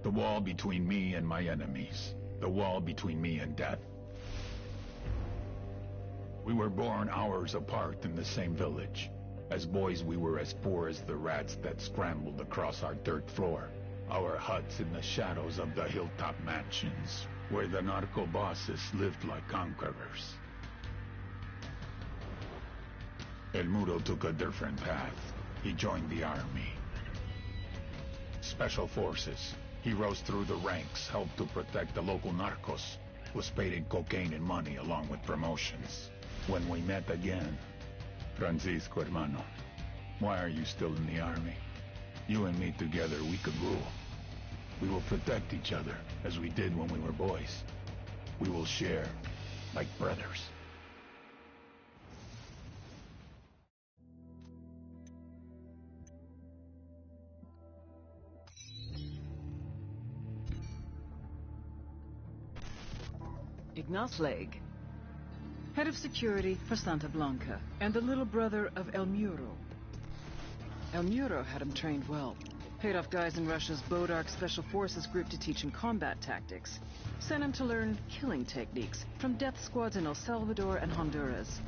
The wall between me and my enemies. The wall between me and death. We were born hours apart in the same village. As boys, we were as poor as the rats that scrambled across our dirt floor. Our huts in the shadows of the hilltop mansions, where the narco bosses lived like conquerors. El Muro took a different path. He joined the army. Special forces. He rose through the ranks, helped to protect the local narcos, was paid in cocaine and money along with promotions. When we met again, Francisco hermano, why are you still in the army? You and me together, we could rule. We will protect each other, as we did when we were boys. We will share, like brothers. Ignace Leg, head of security for Santa Blanca, and the little brother of El Muro. El Muro had him trained well. Paid off guys in Russia's Bodark Special Forces group to teach him combat tactics. Sent him to learn killing techniques from death squads in El Salvador and Honduras.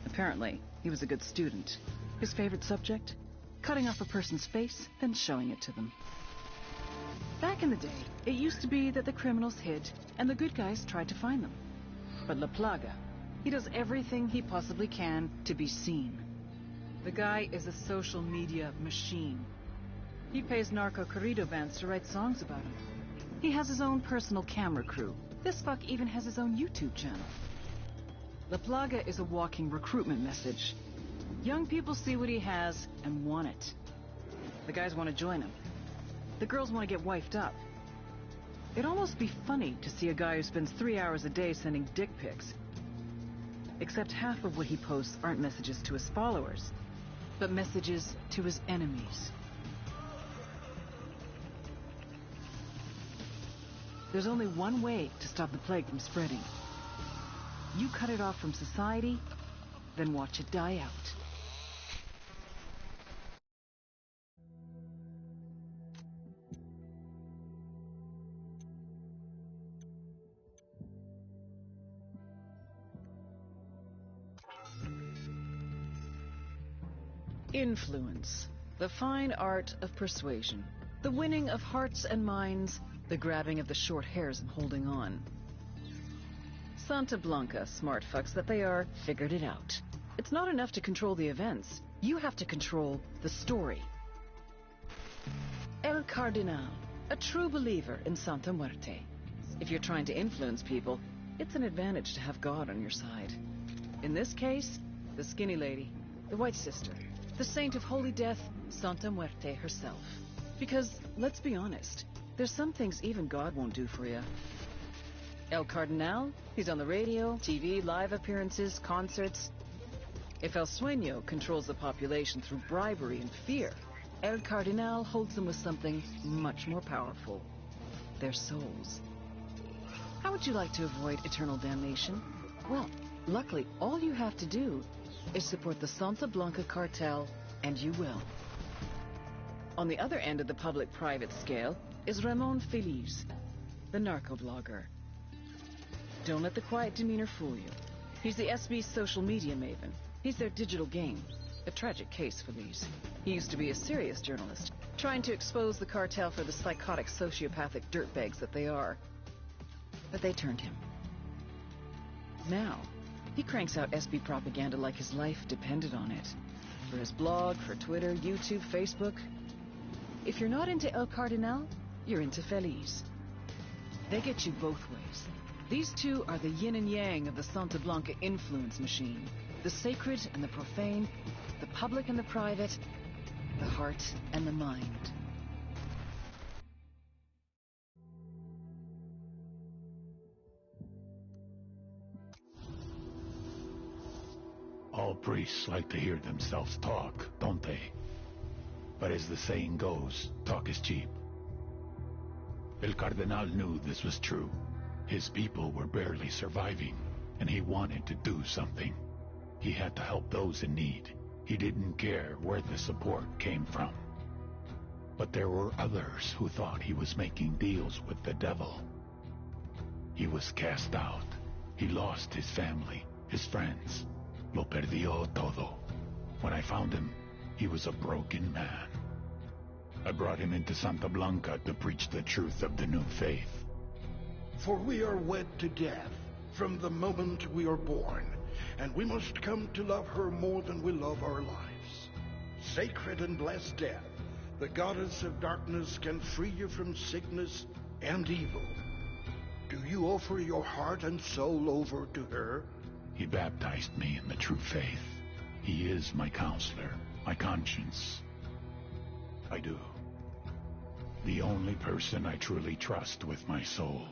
Apparently, he was a good student. His favorite subject? Cutting off a person's face, then showing it to them. Back in the day, it used to be that the criminals hid, and the good guys tried to find them. But La Plaga, he does everything he possibly can to be seen. The guy is a social media machine. He pays narco corrido bands to write songs about him. He has his own personal camera crew. This fuck even has his own YouTube channel. La Plaga is a walking recruitment message. Young people see what he has and want it. The guys want to join him. The girls want to get wifed up. It'd almost be funny to see a guy who spends 3 hours a day sending dick pics. Except half of what he posts aren't messages to his followers, but messages to his enemies. There's only one way to stop the plague from spreading. You cut it off from society, then watch it die out. Influence, the fine art of persuasion, the winning of hearts and minds, the grabbing of the short hairs and holding on. Santa Blanca, smart fucks that they are, figured it out. It's not enough to control the events. You have to control the story. El Cardinal, a true believer in Santa Muerte. If you're trying to influence people, it's an advantage to have God on your side. In this case, the skinny lady, the White Sister, the saint of holy death, Santa Muerte herself. Because, let's be honest, there's some things even God won't do for you. El Cardinal, he's on the radio, TV, live appearances, concerts. If El Sueño controls the population through bribery and fear, El Cardinal holds them with something much more powerful. Their souls. How would you like to avoid eternal damnation? Well, luckily, all you have to do is support the Santa Blanca cartel, and you will. On the other end of the public-private scale is Ramon Feliz, the narco-blogger. Don't let the quiet demeanor fool you. He's the SB's social media maven. He's their digital game. A tragic case, Feliz. He used to be a serious journalist, trying to expose the cartel for the psychotic, sociopathic dirtbags that they are. But they turned him. Now, he cranks out SB propaganda like his life depended on it. For his blog, for Twitter, YouTube, Facebook. If you're not into El Cardinal, you're into Feliz. They get you both ways. These two are the yin and yang of the Santa Blanca influence machine. The sacred and the profane, the public and the private, the heart and the mind. All priests like to hear themselves talk, don't they? But as the saying goes, talk is cheap. El Cardinal knew this was true. His people were barely surviving, and he wanted to do something. He had to help those in need. He didn't care where the support came from. But there were others who thought he was making deals with the devil. He was cast out. He lost his family, his friends. Lo perdió todo. When I found him, he was a broken man. I brought him into Santa Blanca to preach the truth of the new faith. For we are wed to death from the moment we are born, and we must come to love her more than we love our lives. Sacred and blessed death, the goddess of darkness can free you from sickness and evil. Do you offer your heart and soul over to her? He baptized me in the true faith. He is my counselor, my conscience. I do. The only person I truly trust with my soul.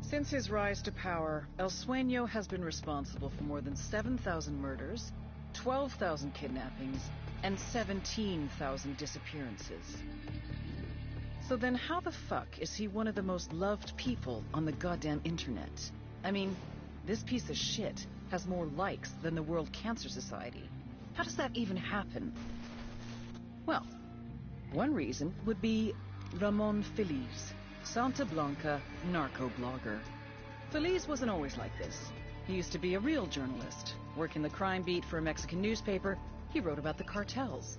Since his rise to power, El Sueño has been responsible for more than 7,000 murders, 12,000 kidnappings, and 17,000 disappearances. So then how the fuck is he one of the most loved people on the goddamn internet? I mean, this piece of shit has more likes than the World Cancer Society. How does that even happen? Well, one reason would be Ramon Feliz, Santa Blanca narco-blogger. Feliz wasn't always like this. He used to be a real journalist. Working the crime beat for a Mexican newspaper, he wrote about the cartels.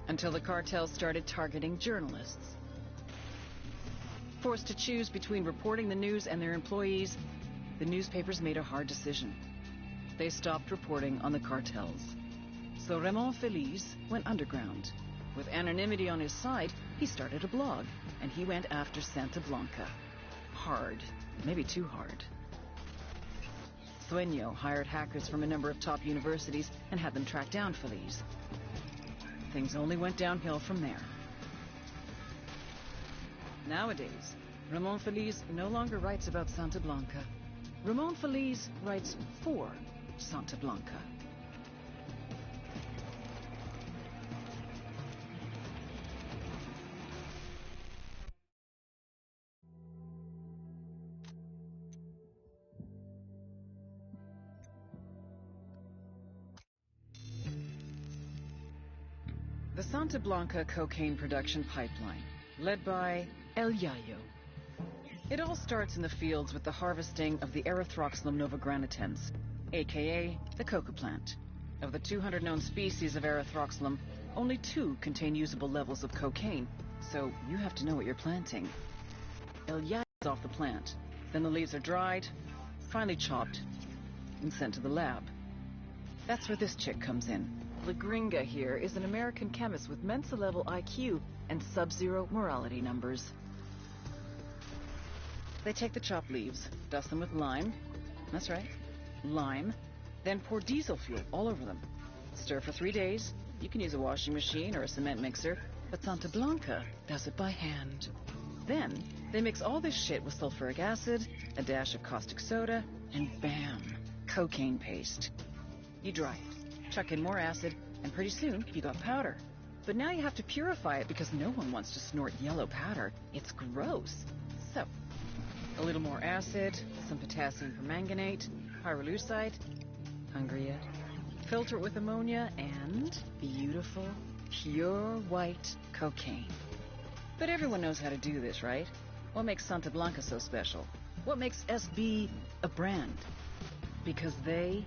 Until the cartels started targeting journalists. Forced to choose between reporting the news and their employees, the newspapers made a hard decision. They stopped reporting on the cartels. So Ramon Feliz went underground. With anonymity on his side, he started a blog, and he went after Santa Blanca. Hard. Maybe too hard. Sueño hired hackers from a number of top universities and had them track down Feliz. Things only went downhill from there. Nowadays, Ramon Feliz no longer writes about Santa Blanca. Ramon Feliz writes for Santa Blanca. The Santa Blanca cocaine production pipeline, led by El Yayo. It all starts in the fields with the harvesting of the Erythroxylum novogranitens, aka the coca plant. Of the 200 known species of Erythroxylum, only 2 contain usable levels of cocaine, so you have to know what you're planting. El Yayo is off the plant. Then the leaves are dried, finely chopped, and sent to the lab. That's where this chick comes in. La Gringa here is an American chemist with Mensa-level IQ and sub-zero morality numbers. They take the chopped leaves, dust them with lime. That's right, lime. Then pour diesel fuel all over them. Stir for 3 days. You can use a washing machine or a cement mixer, but Santa Blanca does it by hand. Then, they mix all this shit with sulfuric acid, a dash of caustic soda, and bam, cocaine paste. You dry it. Chuck in more acid, and pretty soon, you got powder. But now you have to purify it because no one wants to snort yellow powder. It's gross. So, a little more acid, some potassium permanganate, pyrolusite. Hungry yet? Filter it with ammonia, and beautiful, pure white cocaine. But everyone knows how to do this, right? What makes Santa Blanca so special? What makes SB a brand? Because they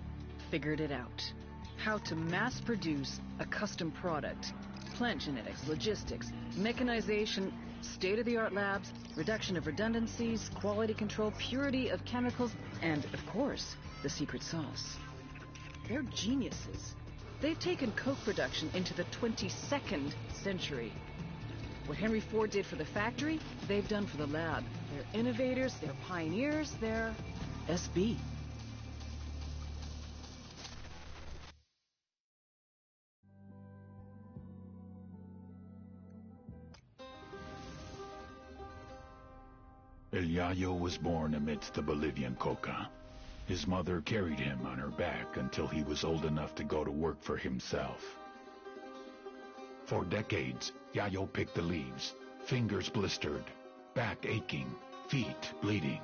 figured it out. How to mass produce a custom product. Plant genetics, logistics, mechanization, state-of-the-art labs, reduction of redundancies, quality control, purity of chemicals, and, of course, the secret sauce. They're geniuses. They've taken coke production into the 22nd century. What Henry Ford did for the factory, they've done for the lab. They're innovators, they're pioneers, they're SB. El Yayo was born amidst the Bolivian coca. His mother carried him on her back until he was old enough to go to work for himself. For decades, Yayo picked the leaves, fingers blistered, back aching, feet bleeding.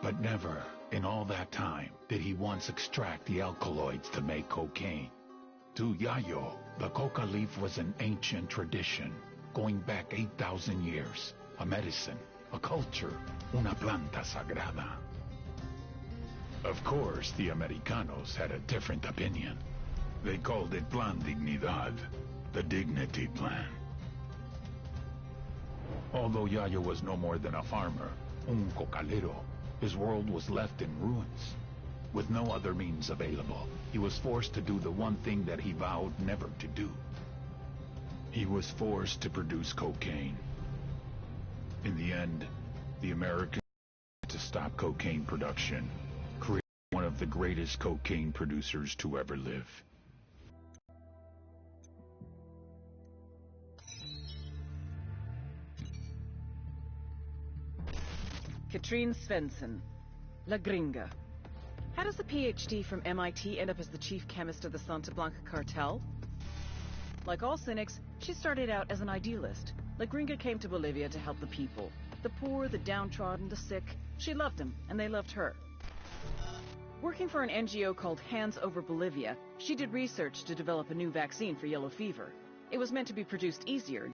But never, in all that time, did he once extract the alkaloids to make cocaine. To Yayo, the coca leaf was an ancient tradition, going back 8,000 years. A medicine, a culture, una planta sagrada. Of course, the Americanos had a different opinion. They called it Plan Dignidad, the dignity plan. Although Yayo was no more than a farmer, un cocalero, his world was left in ruins. With no other means available, he was forced to do the one thing that he vowed never to do. He was forced to produce cocaine. In the end, the Americans to stop cocaine production, creating one of the greatest cocaine producers to ever live. Katrine Svensson, La Gringa. How does a PhD from MIT end up as the chief chemist of the Santa Blanca cartel? Like all cynics, she started out as an idealist. La Gringa came to Bolivia to help the people. The poor, the downtrodden, the sick. She loved them, and they loved her. Working for an NGO called Hands Over Bolivia, she did research to develop a new vaccine for yellow fever. It was meant to be produced easier